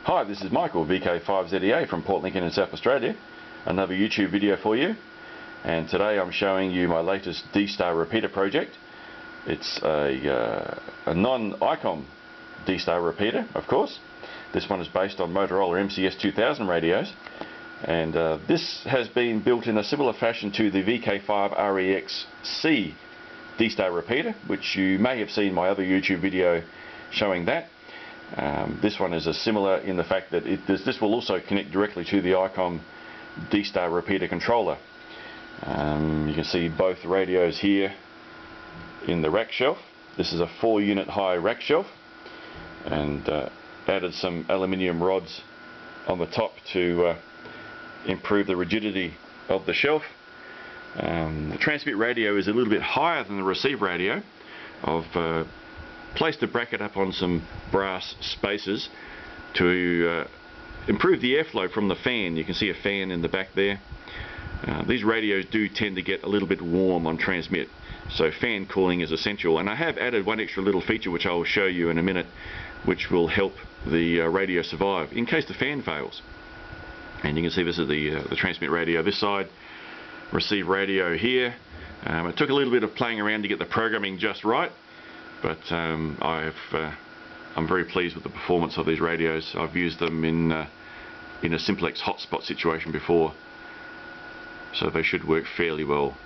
Hi, this is Michael, VK5REX from Port Lincoln in South Australia. Another YouTube video for you. And today I'm showing you my latest D-Star repeater project. It's a non-Icom D-Star repeater, of course. This one is based on Motorola MCS2000 radios. And this has been built in a similar fashion to the VK5REX D-Star repeater, which you may have seen my other YouTube video showing that. This one is similar in the fact that this will also connect directly to the Icom D-Star repeater controller. You can see both radios here in the rack shelf. This is a 4-unit high rack shelf, and added some aluminium rods on the top to improve the rigidity of the shelf. The transmit radio is a little bit higher than the receive radio. I've placed the bracket up on some brass spacers to improve the airflow from the fan. You can see a fan in the back there. These radios do tend to get a little bit warm on transmit, so fan cooling is essential. And I have added one extra little feature which I will show you in a minute, which will help the radio survive in case the fan fails. And you can see this is the transmit radio this side, receive radio here. It took a little bit of playing around to get the programming just right, but I'm very pleased with the performance of these radios. I've used them in a simplex hotspot situation before, so they should work fairly well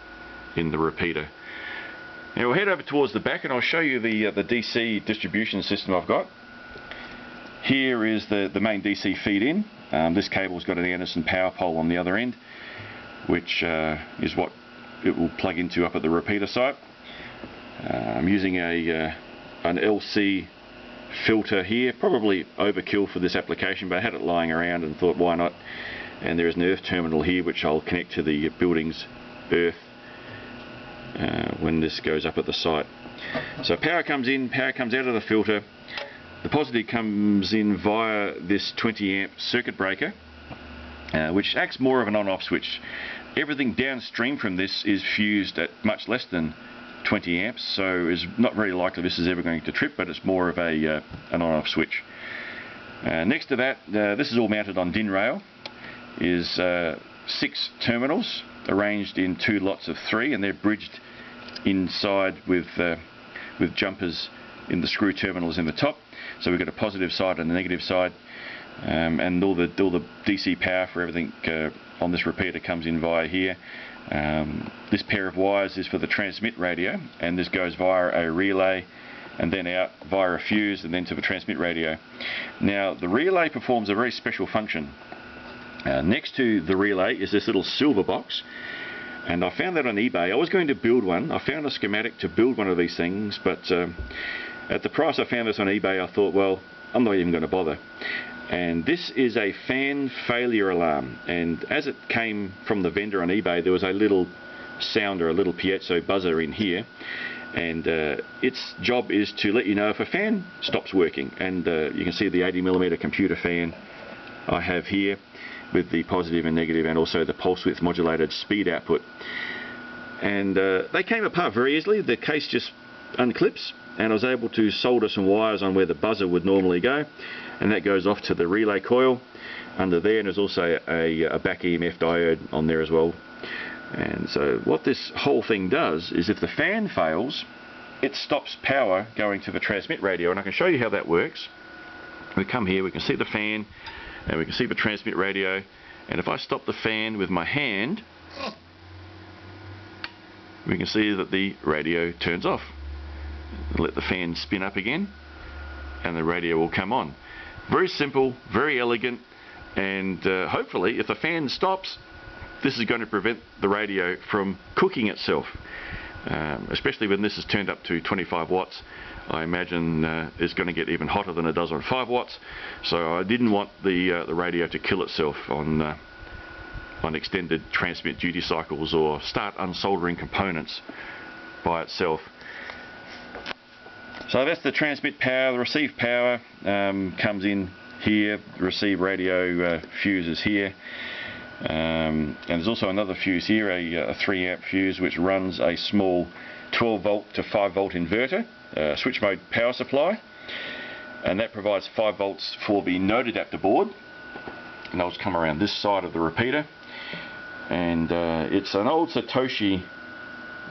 in the repeater. Now we'll head over towards the back and I'll show you the DC distribution system I've got. Here is the main DC feed in. This cable's got an Anderson power pole on the other end, which is what it will plug into up at the repeater site. I'm using an LC filter here, probably overkill for this application, but I had it lying around and thought why not. And there is an earth terminal here which I'll connect to the building's earth when this goes up at the site. So power comes in, power comes out of the filter. The positive comes in via this 20 amp circuit breaker, which acts more of an on-off switch. Everything downstream from this is fused at much less than 20 amps, so it's not very likely this is ever going to trip, but it's more of an on-off switch. Next to that, this is all mounted on DIN rail, is 6 terminals arranged in 2 lots of 3, and they're bridged inside with jumpers in the screw terminals in the top. So we've got a positive side and a negative side, and all the DC power for everything on this repeater comes in via here. This pair of wires is for the transmit radio, and this goes via a relay and then out via a fuse and then to the transmit radio. Now the relay performs a very special function. Next to the relay is this little silver box, and I found that on eBay. I was going to build one. I found a schematic to build one of these things, but at the price I found this on eBay, I thought, well, I'm not even going to bother. And this is a fan failure alarm, and as it came from the vendor on eBay, there was a little sounder, a little piezo buzzer in here, and its job is to let you know if a fan stops working. And you can see the 80mm computer fan I have here with the positive and negative, and also the pulse width modulated speed output. And they came apart very easily. The case just unclips, and I was able to solder some wires on where the buzzer would normally go, and that goes off to the relay coil under there, and there's also a back EMF diode on there as well. And so what this whole thing does is if the fan fails, it stops power going to the transmit radio, and I can show you how that works. We come here, we can see the fan and we can see the transmit radio, and if I stop the fan with my hand, we can see that the radio turns off. Let the fan spin up again and the radio will come on. Very simple, very elegant, and hopefully if the fan stops, this is going to prevent the radio from cooking itself, especially when this is turned up to 25 watts. I imagine it's going to get even hotter than it does on 5 watts, so I didn't want the radio to kill itself on extended transmit duty cycles or start unsoldering components by itself. So that's the transmit power. The receive power comes in here. The receive radio fuse is here, and there's also another fuse here, a 3 amp fuse, which runs a small 12 volt to 5 volt inverter, switch mode power supply. and that provides 5 volts for the node adapter board. And I'll just come around this side of the repeater, and it's an old Satoshi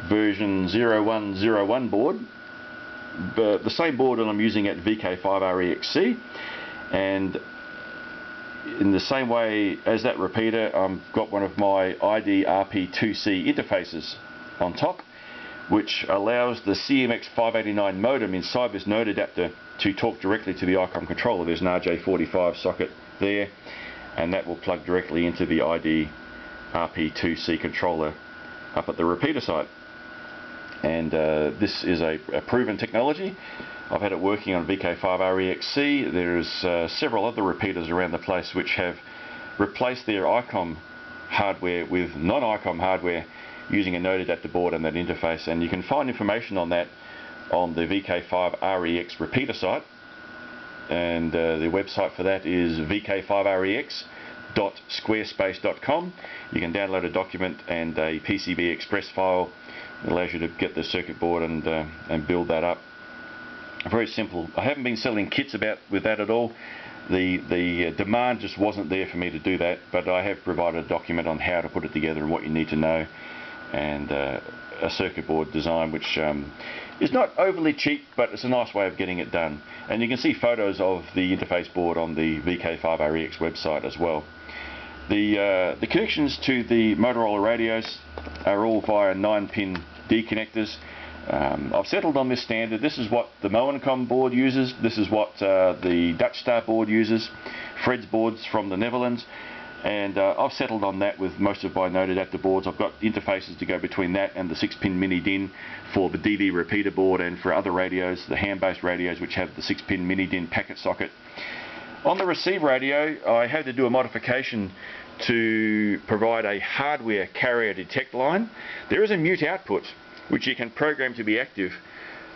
version 0101 board, but the same board that I'm using at VK5REX, and in the same way as that repeater, I've got one of my ID-RP2C interfaces on top, which allows the CMX589 modem inside this node adapter to talk directly to the Icom controller. There's an RJ45 socket there, and that will plug directly into the ID-RP2C controller up at the repeater site. And this is a proven technology. I've had it working on VK5REX. There's several other repeaters around the place which have replaced their Icom hardware with non-Icom hardware using a node adapter board and that interface, and you can find information on that on the VK5REX repeater site, and the website for that is VK5REX.squarespace.com. You can download a document and a PCB Express file. It allows you to get the circuit board and build that up. Very simple. I haven't been selling kits with that at all. The demand just wasn't there for me to do that, but I have provided a document on how to put it together and what you need to know, and a circuit board design which is not overly cheap, but it's a nice way of getting it done. And you can see photos of the interface board on the VK5REX website as well. The connections to the Motorola radios are all via 9-pin D connectors. I've settled on this standard. This is what the Icom board uses. This is what the Dutch Star board uses. Fred's boards from the Netherlands. And I've settled on that with most of my node adapter boards. I've got interfaces to go between that and the 6-pin mini DIN for the DV repeater board, and for other radios, the ham-based radios which have the 6-pin mini DIN packet socket. On the receive radio, I had to do a modification to provide a hardware carrier detect line. There is a mute output which you can program to be active,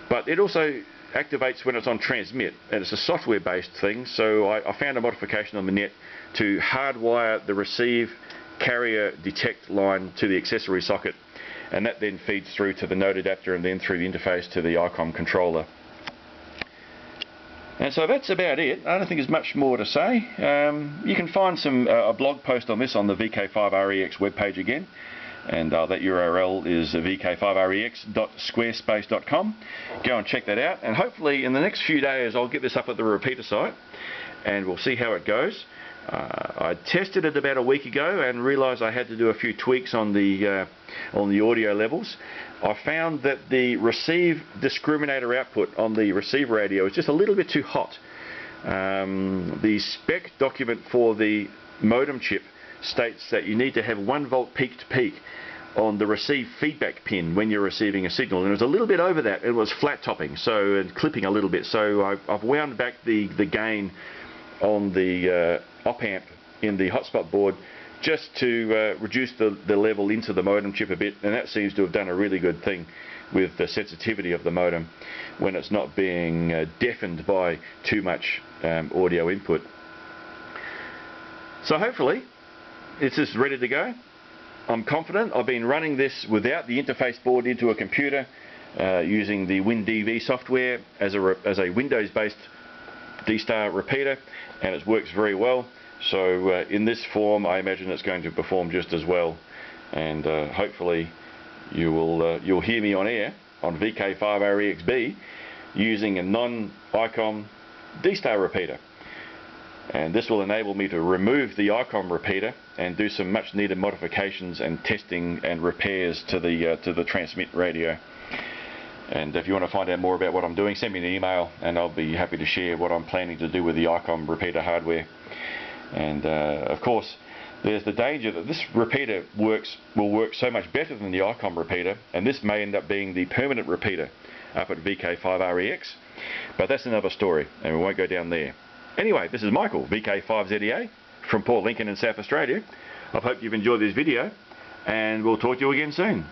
but it also activates when it's on transmit, and it's a software based thing. So I found a modification on the net to hardwire the receive carrier detect line to the accessory socket, and that then feeds through to the node adapter and then through the interface to the Icom controller. And so that's about it. I don't think there's much more to say. You can find a blog post on this on the VK5REX webpage again, and that URL is vk5rex.squarespace.com. Go and check that out, and hopefully in the next few days I'll get this up at the repeater site and we'll see how it goes. I tested it about a week ago and realised I had to do a few tweaks on the audio levels. I found that the receive discriminator output on the receive radio is just a little bit too hot. The spec document for the modem chip states that you need to have 1 volt peak to peak on the receive feedback pin when you're receiving a signal, and it was a little bit over that. It was flat topping, and clipping a little bit, so I've wound back the gain on the op amp in the hotspot board just to reduce the level into the modem chip a bit, and that seems to have done a really good thing with the sensitivity of the modem when it's not being deafened by too much audio input. So hopefully it's just ready to go. I'm confident. I've been running this without the interface board into a computer using the WinDV software as a Windows based D-Star repeater, and it works very well. So in this form I imagine it's going to perform just as well, and hopefully you'll hear me on air on VK5REXB using a non-Icom D-Star repeater. And this will enable me to remove the Icom repeater and do some much needed modifications and testing and repairs to the transmit radio. And if you want to find out more about what I'm doing, send me an email and I'll be happy to share what I'm planning to do with the Icom repeater hardware. And of course there's the danger that this repeater will work so much better than the Icom repeater, and this may end up being the permanent repeater up at VK5REX, but that's another story and we won't go down there. Anyway, this is Michael, VK5ZEA, from Port Lincoln in South Australia. I hope you've enjoyed this video, and we'll talk to you again soon.